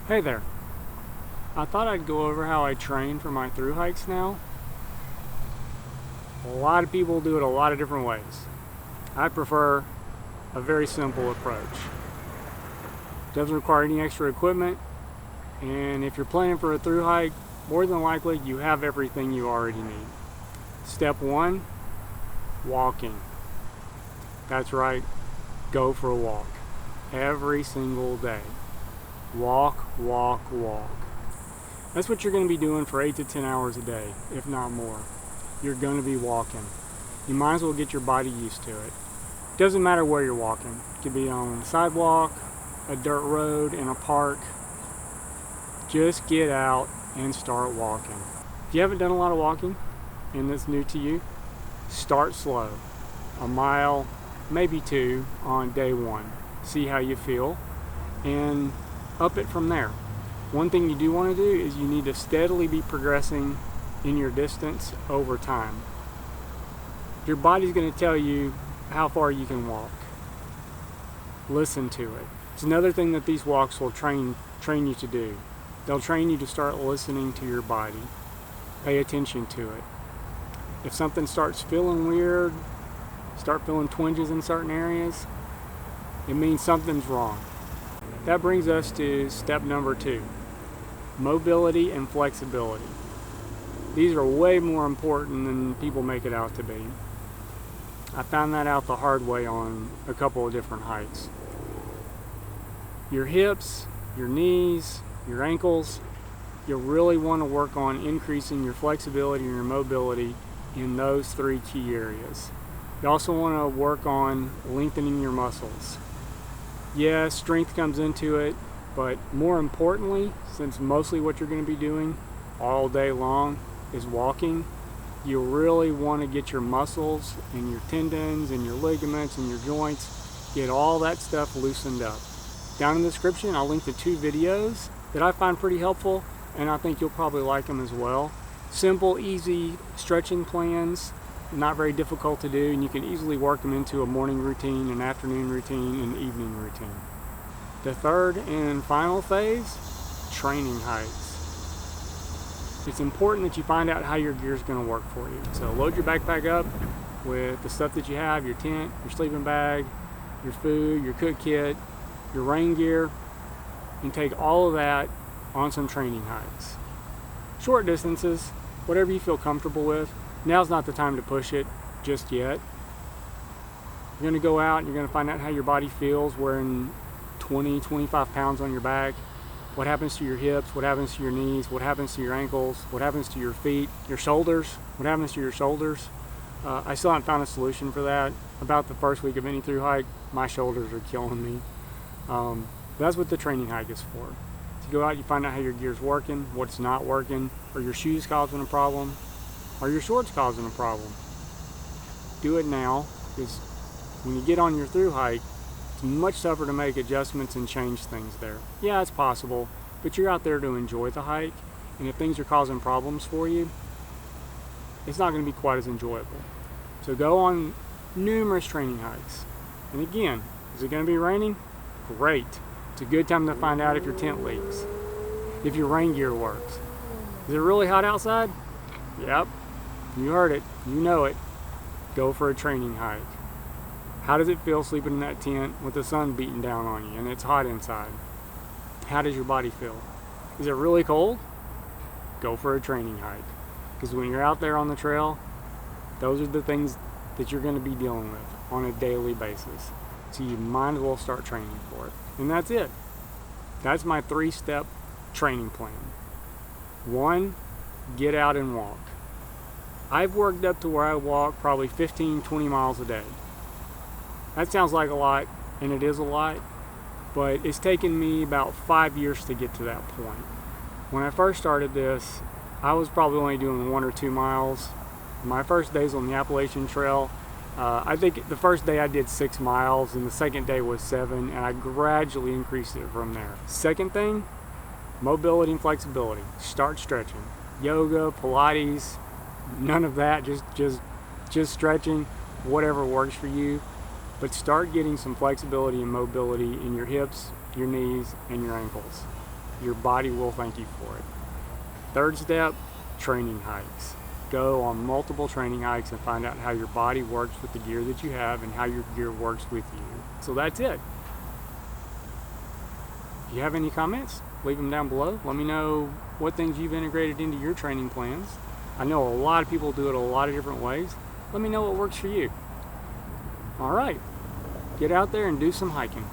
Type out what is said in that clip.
Hey there. I thought I'd go over how I train for my thru hikes now. A lot of people do it a lot of different ways. I prefer a very simple approach. Doesn't require any extra equipment, and if you're planning for a thru hike, more than likely you have everything you already need. Step one, walking. That's right, go for a walk. Every single day. Walk, walk, walk. That's what you're going to be doing for 8 to 10 hours a day, if not more. You're going to be walking. You might as well get your body used to it. Doesn't matter where you're walking. It could be on a sidewalk, a dirt road, in a park. Just get out and start walking. If you haven't done a lot of walking and it's new to you, start slow. A mile, maybe 2 on day 1. See how you feel and up it from there. One thing you do want to do is you need to steadily be progressing in your distance over time. Your body's going to tell you how far you can walk. Listen to it. It's another thing that these walks will train you to do. They'll train you to start listening to your body. Pay attention to it. If something starts feeling weird, start feeling twinges in certain areas, it means something's wrong. That brings us to step number 2, mobility and flexibility. These are way more important than people make it out to be. I found that out the hard way on a couple of different hikes. Your hips, your knees, your ankles, you'll really want to work on increasing your flexibility and your mobility in those 3 key areas. You also want to work on lengthening your muscles. Yes, strength comes into it, but more importantly, since mostly what you're going to be doing all day long is walking, you really want to get your muscles and your tendons and your ligaments and your joints, get all that stuff loosened up. Down in the description, I'll link to 2 videos that I find pretty helpful, and I think you'll probably like them as well. Simple, easy stretching plans, not very difficult to do, and you can easily work them into a morning routine, an afternoon routine, and evening routine. The third and final phase, training hikes. It's important that you find out how your gear is going to work for you. So load your backpack up with the stuff that you have, your tent, your sleeping bag, your food, your cook kit, your rain gear, and take all of that on some training hikes. Short distances, whatever you feel comfortable with. Now's not the time to push it just yet. You're going to go out and you're going to find out how your body feels wearing 20, 25 pounds on your back. What happens to your hips, what happens to your knees, what happens to your ankles, what happens to your feet, your shoulders, what happens to your shoulders. I still haven't found a solution for that. About the first week of any thru hike, my shoulders are killing me. That's what the training hike is for. To go out, you find out how your gear's working, what's not working, or your shoes causing a problem, are your shorts causing a problem? Do it now, because when you get on your thru hike, it's much tougher to make adjustments and change things there. Yeah, it's possible, but you're out there to enjoy the hike, and if things are causing problems for you, it's not going to be quite as enjoyable. So go on numerous training hikes. And again, is it going to be raining? Great. It's a good time to find out if your tent leaks, if your rain gear works. Is it really hot outside? Yep. You heard it, you know it. Go for a training hike. How does it feel sleeping in that tent with the sun beating down on you and it's hot inside? How does your body feel? Is it really cold? Go for a training hike. Because when you're out there on the trail, those are the things that you're going to be dealing with on a daily basis. So you might as well start training for it. And that's it. That's my 3-step training plan. 1, get out and walk. I've worked up to where I walk probably 15, 20 miles a day. That sounds like a lot, and it is a lot, but it's taken me about 5 years to get to that point. When I first started this, I was probably only doing 1 or 2 miles. My first days on the Appalachian Trail, I think the first day I did 6 miles, and the second day was 7, and I gradually increased it from there. Second thing, mobility and flexibility. Start stretching. Yoga, Pilates, none of that, just stretching, whatever works for you. But start getting some flexibility and mobility in your hips, your knees, and your ankles. your body will thank you for it. Third step, training hikes. Go on multiple training hikes and find out how your body works with the gear that you have and how your gear works with you. So that's it. If you have any comments, leave them down below. Let me know what things you've integrated into your training plans. I know a lot of people do it a lot of different ways. Let me know what works for you. All right, get out there and do some hiking.